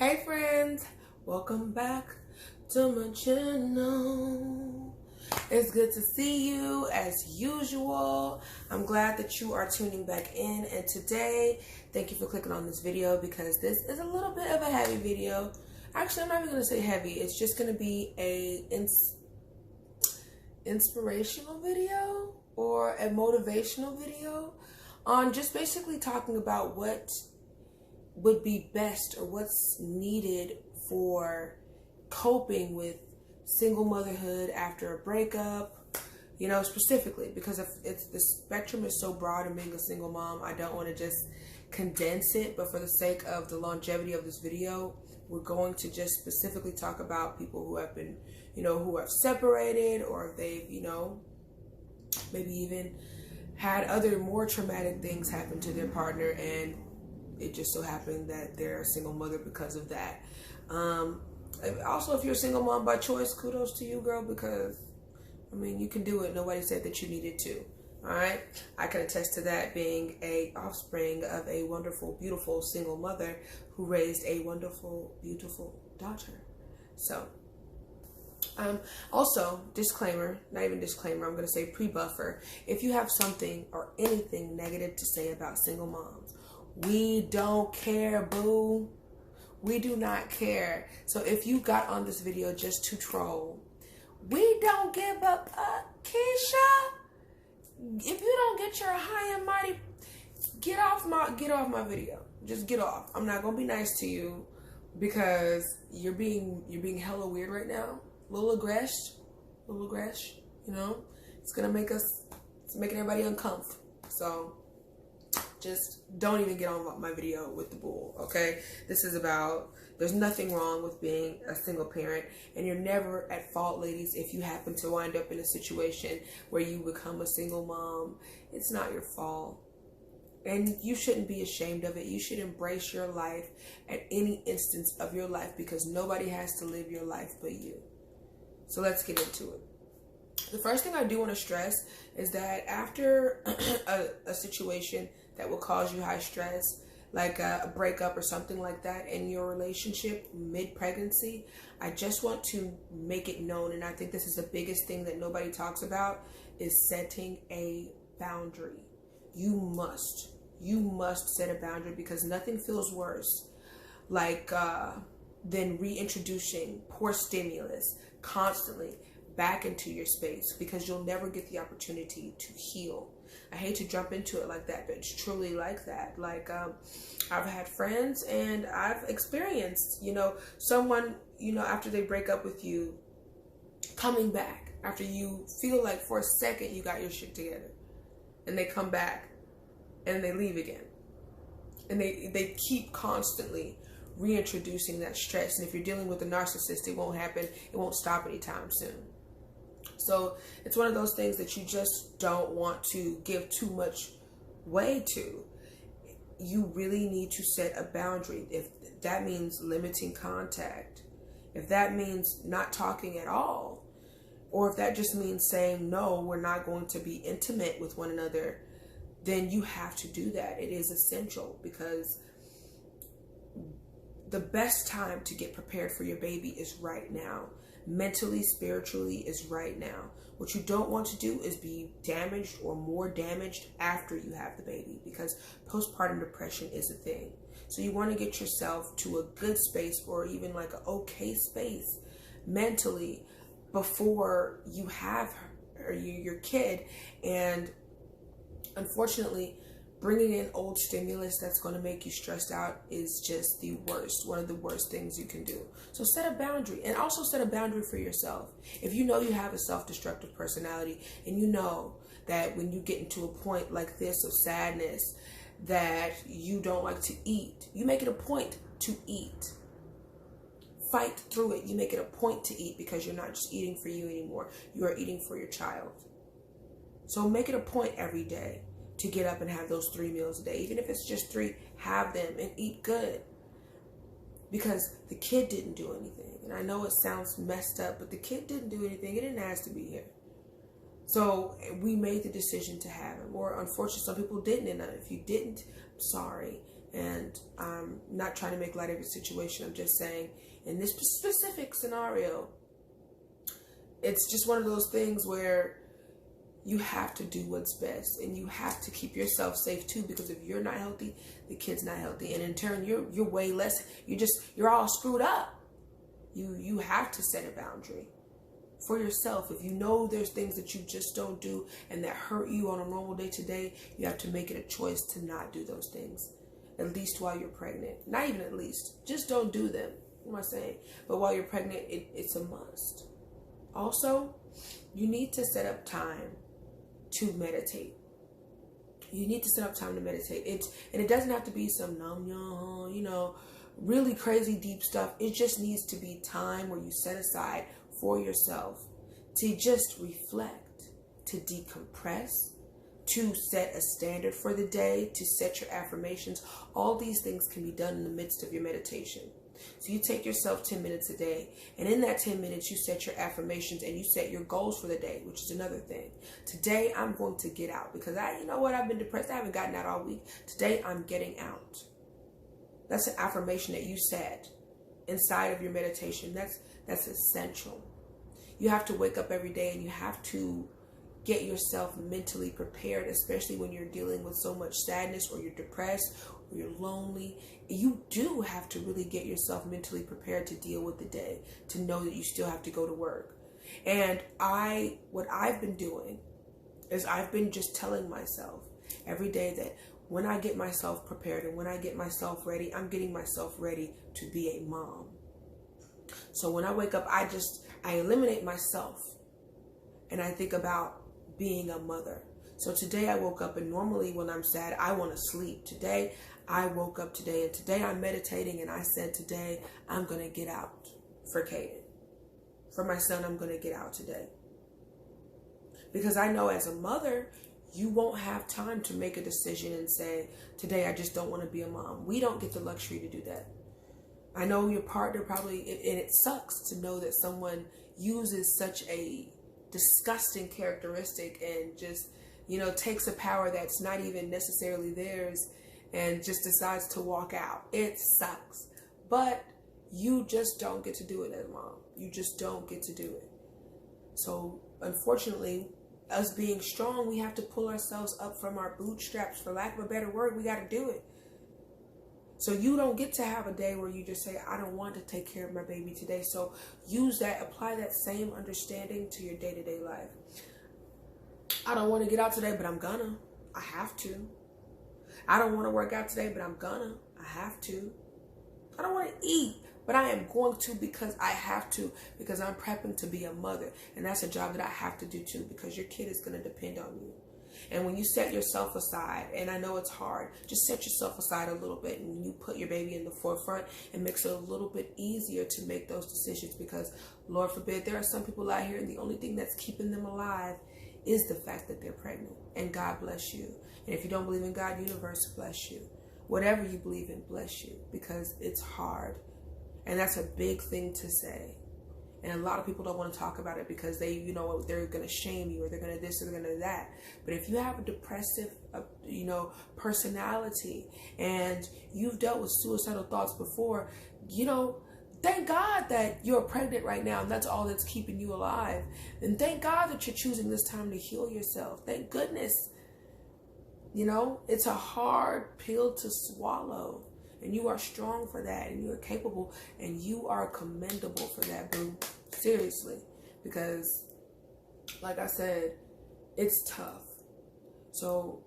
Hey friends, welcome back to my channel. It's good to see you as usual. I'm glad that you are tuning back in, and today, thank you for clicking on this video because this is a little bit of a heavy video. Actually, I'm not even going to say heavy. It's just going to be a inspirational video or a motivational video on just basically talking about what would be best or what's needed for coping with single motherhood after a breakup, you know, specifically because if it's the spectrum is so broad in being a single mom, I don't want to just condense it, but for the sake of the longevity of this video, we're going to just specifically talk about people who have been, who have separated, or if they've, maybe even had other more traumatic things happen to their partner, and it just so happened that they're a single mother because of that. Also, if you're a single mom by choice, kudos to you, girl, because, you can do it. Nobody said that you needed to, all right? I can attest to that, being a offspring of a wonderful, beautiful single mother who raised a wonderful, beautiful daughter. So, also, disclaimer, not even disclaimer, I'm going to say pre-buffer. If you have something or anything negative to say about single moms, we don't care, boo. We do not care. So if you got on this video just to troll, we don't give up. Keisha, if you don't get your high and mighty, get off my video. Just get off. I'm not gonna be nice to you because you're being hella weird right now. A little aggressive. It's making everybody uncomfortable. So just don't even get on my video with the bull, okay? This is about, there's nothing wrong with being a single parent, and you're never at fault, ladies, if you happen to wind up in a situation where you become a single mom. It's not your fault. And you shouldn't be ashamed of it. You should embrace your life at any instance of your life because nobody has to live your life but you. So let's get into it. The first thing I do want to stress is that after a situation that will cause you high stress, like a breakup or something like that in your relationship mid-pregnancy, I just want to make it known, and I think this is the biggest thing that nobody talks about, is setting a boundary. You must set a boundary because nothing feels worse than reintroducing poor stimulus constantly back into your space, because you'll never get the opportunity to heal. I hate to jump into it like that, but it's truly like that. I've had friends and I've experienced, someone, after they break up with you, coming back after you feel like for a second you got your shit together, and they come back and they leave again, and they keep constantly reintroducing that stress. And if you're dealing with a narcissist, it won't happen. It won't stop anytime soon. So it's one of those things that you just don't want to give too much way to. You really need to set a boundary. If that means limiting contact, if that means not talking at all, or if that just means saying, no, we're not going to be intimate with one another, then you have to do that. It is essential, because the best time to get prepared for your baby is right now. Mentally, spiritually is right now. What you don't want to do is be damaged or more damaged after you have the baby, because postpartum depression is a thing. So you want to get yourself to a good space, or even like an okay space mentally, before you have your kid. And unfortunately, bringing in old stimulus that's going to make you stressed out is just the worst, one of the worst things you can do. So set a boundary, and also set a boundary for yourself. If you know you have a self-destructive personality, and you know that when you get into a point like this of sadness that you don't like to eat, you make it a point to eat. Fight through it. You make it a point to eat, because you're not just eating for you anymore. You are eating for your child. So make it a point every day to get up and have those 3 meals a day. Even if it's just 3, have them and eat good. Because the kid didn't do anything. And I know it sounds messed up, but the kid didn't do anything. It didn't ask to be here. So we made the decision to have him. Or unfortunately, some people didn't. And if you didn't, I'm sorry. And I'm not trying to make light of your situation. I'm just saying, in this specific scenario, it's just one of those things where you have to do what's best, and you have to keep yourself safe too, because if you're not healthy, the kid's not healthy, and in turn you're way less, you're all screwed up. You have to set a boundary for yourself. If you know there's things that you just don't do and that hurt you on a normal day to day, you have to make it a choice to not do those things, at least while you're pregnant. Not even at least, just don't do them. What am I saying? But while you're pregnant, it's a must. Also, you need to set up time to meditate. You need to set up time to meditate. And it doesn't have to be some really crazy deep stuff. It just needs to be time where you set aside for yourself to just reflect, to decompress, to set a standard for the day, to set your affirmations. All these things can be done in the midst of your meditation. So you take yourself 10 minutes a day, and in that 10 minutes, you set your affirmations and you set your goals for the day, which is another thing. Today, I'm going to get out because I've been depressed. I haven't gotten out all week. Today, I'm getting out. That's an affirmation that you set inside of your meditation. That's essential. You have to wake up every day and you have to get yourself mentally prepared, especially when you're dealing with so much sadness, or you're depressed, or you're lonely. You do have to really get yourself mentally prepared to deal with the day, to know that you still have to go to work. And what I've been doing is I've been just telling myself every day that when I get myself prepared and when I get myself ready, I'm getting myself ready to be a mom. So when I wake up, I eliminate myself and I think about being a mother. So today I woke up, and normally when I'm sad, I want to sleep. Today I woke up today, and today I'm meditating, and I said today I'm going to get out for Caden. For my son, I'm going to get out today. Because I know as a mother, you won't have time to make a decision and say, today I just don't want to be a mom. We don't get the luxury to do that. I know your partner probably, and it sucks to know that someone uses such a disgusting characteristic and just, takes a power that's not even necessarily theirs and just decides to walk out. It sucks. But you just don't get to do it as a mom. You just don't get to do it. So unfortunately, us being strong, we have to pull ourselves up from our bootstraps. For lack of a better word, we got to do it. So you don't get to have a day where you just say, I don't want to take care of my baby today. So apply that same understanding to your day-to-day life. I don't want to get out today, but I'm gonna. I have to. I don't want to work out today, but I'm gonna. I have to. I don't want to eat, but I am going to because I have to, because I'm prepping to be a mother. And that's a job that I have to do too, because your kid is going to depend on you. And when you set yourself aside, and I know it's hard, just set yourself aside a little bit, and you put your baby in the forefront, it makes it a little bit easier to make those decisions, because Lord forbid, there are some people out here and the only thing that's keeping them alive is the fact that they're pregnant. And God bless you. And if you don't believe in God, universe bless you. Whatever you believe in, bless you, because it's hard. And that's a big thing to say. And a lot of people don't want to talk about it because they're going to shame you, or they're going to this, or they're going to that. But if you have a depressive, personality, and you've dealt with suicidal thoughts before, thank God that you're pregnant right now, and that's all that's keeping you alive. And thank God that you're choosing this time to heal yourself. Thank goodness. It's a hard pill to swallow. And you are strong for that, and you are capable, and you are commendable for that, boo. Seriously. Because, like I said, it's tough. So,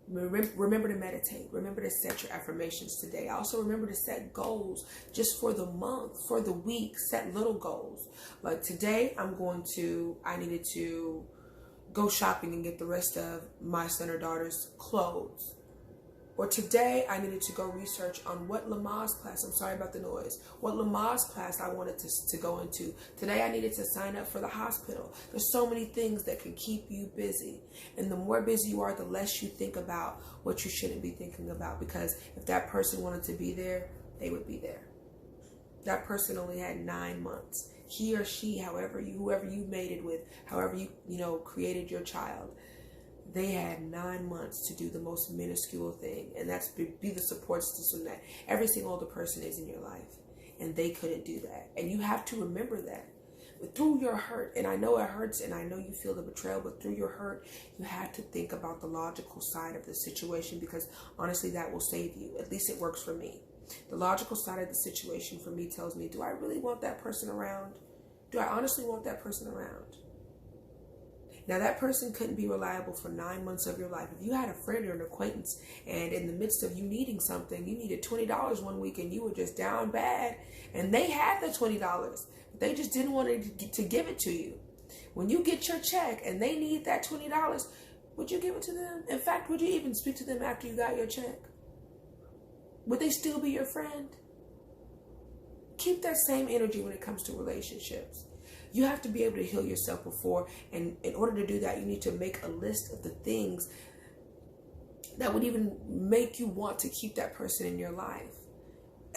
remember to meditate. Remember to set your affirmations today. Also, remember to set goals just for the month, for the week. Set little goals. Like today, I needed to go shopping and get the rest of my son or daughter's clothes. Or today, I needed to go research on what Lamaze class, I'm sorry about the noise, what Lamaze class I wanted to go into. Today, I needed to sign up for the hospital. There's so many things that can keep you busy. And the more busy you are, the less you think about what you shouldn't be thinking about. Because if that person wanted to be there, they would be there. That person only had 9 months. He or she, whoever you mated with, however you created your child, They had 9 months to do the most minuscule thing, and that's be the support system that every single other person is in your life, and they couldn't do that. And you have to remember that. But through your hurt, and I know it hurts, and I know you feel the betrayal, but through your hurt, you have to think about the logical side of the situation, because honestly, that will save you. At least it works for me. The logical side of the situation for me tells me, do I really want that person around? Do I honestly want that person around? Now, that person couldn't be reliable for 9 months of your life. If you had a friend or an acquaintance, and in the midst of you needing something, you needed $20 one week, and you were just down bad, and they had the $20, but they just didn't want to give it to you. When you get your check and they need that $20, would you give it to them? In fact, would you even speak to them after you got your check? Would they still be your friend? Keep that same energy when it comes to relationships. You have to be able to heal yourself before, and in order to do that, you need to make a list of the things that would even make you want to keep that person in your life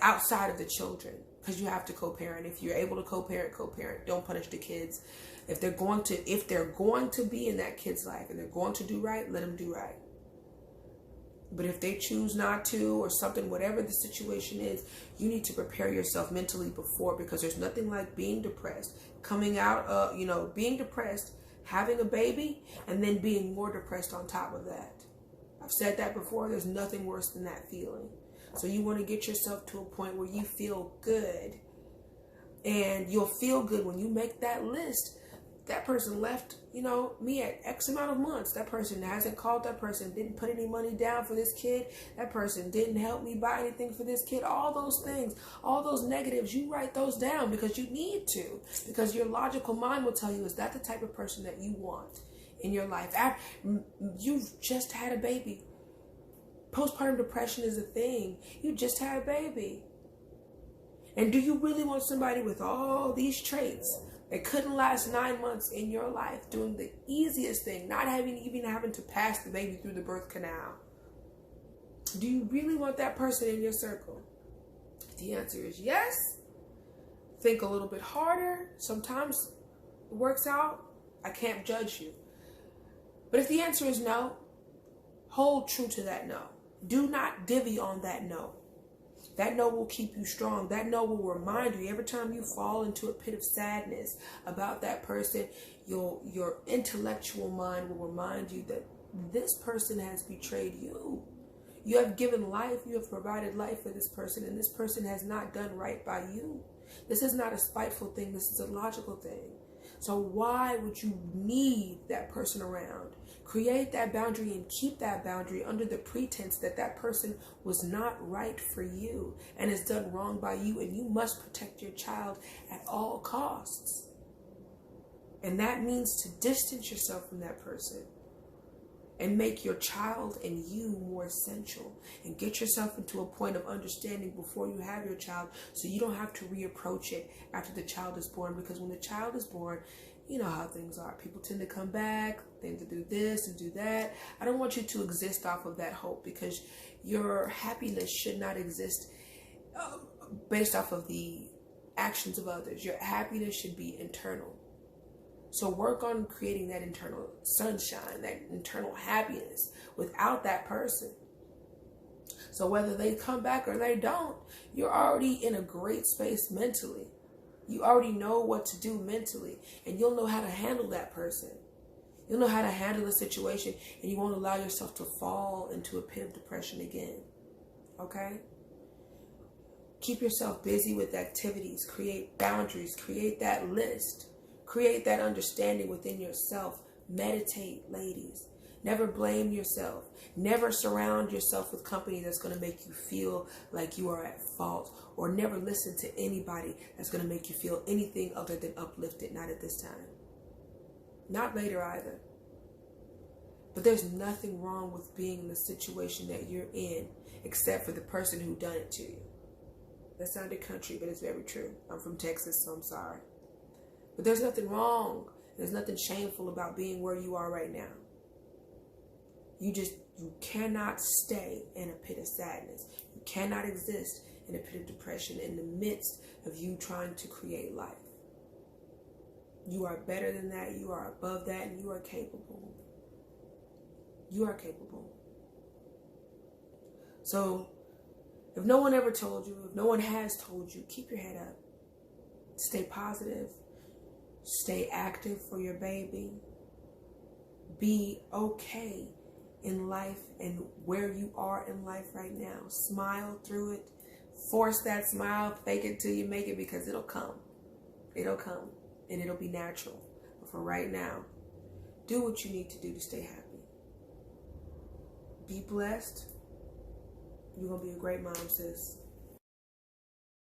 outside of the children, because you have to co-parent. If you're able to co-parent, co-parent. Don't punish the kids. If they're going to be in that kid's life and they're going to do right, let them do right. But if they choose not to, or something, whatever the situation is, you need to prepare yourself mentally before, because there's nothing like being depressed, coming out, being depressed, having a baby, and then being more depressed on top of that. I've said that before. There's nothing worse than that feeling. So you want to get yourself to a point where you feel good, and you'll feel good when you make that list. That person left, me at X amount of months. That person hasn't called. That person didn't put any money down for this kid. That person didn't help me buy anything for this kid. All those things, all those negatives, you write those down because you need to. Because your logical mind will tell you, is that the type of person that you want in your life? You've just had a baby. Postpartum depression is a thing. You just had a baby. And do you really want somebody with all these traits that couldn't last 9 months in your life, doing the easiest thing, not even having to pass the baby through the birth canal? Do you really want that person in your circle? If the answer is yes, think a little bit harder. Sometimes it works out. I can't judge you. But if the answer is no, hold true to that no. Do not divvy on that no. That no will keep you strong. That no will remind you every time you fall into a pit of sadness about that person, your intellectual mind will remind you that this person has betrayed you. You have given life, you have provided life for this person, and this person has not done right by you. This is not a spiteful thing, this is a logical thing. So why would you need that person around? Create that boundary and keep that boundary under the pretense that that person was not right for you and has done wrong by you, and you must protect your child at all costs. And that means to distance yourself from that person and make your child and you more essential, and get yourself into a point of understanding before you have your child, so you don't have to reapproach it after the child is born. Because when the child is born, you know how things are. People tend to come back, they tend to do this and do that. I don't want you to exist off of that hope, because your happiness should not exist based off of the actions of others. Your happiness should be internal. So work on creating that internal sunshine, that internal happiness without that person. So whether they come back or they don't, you're already in a great space mentally. You already know what to do mentally, and you'll know how to handle that person. You'll know how to handle the situation, and you won't allow yourself to fall into a pit of depression again. Okay? Keep yourself busy with activities. Create boundaries. Create that list. Create that understanding within yourself. Meditate, ladies. Never blame yourself. Never surround yourself with company that's going to make you feel like you are at fault, or never listen to anybody that's going to make you feel anything other than uplifted. Not at this time. Not later either. But there's nothing wrong with being in the situation that you're in, except for the person who done it to you. That sounded country, but it's very true. I'm from Texas, so I'm sorry. But there's nothing wrong. There's nothing shameful about being where you are right now. You cannot stay in a pit of sadness. You cannot exist in a pit of depression in the midst of you trying to create life. You are better than that. You are above that, and you are capable. You are capable. So if no one ever told you, if no one has told you, keep your head up. Stay positive. Stay active for your baby. Be okay in life and where you are in life right now. Smile through it. Force that smile. Fake it till you make it, because it'll come. It'll come and it'll be natural. But for right now, do what you need to do to stay happy. Be blessed. You're going to be a great mom, sis.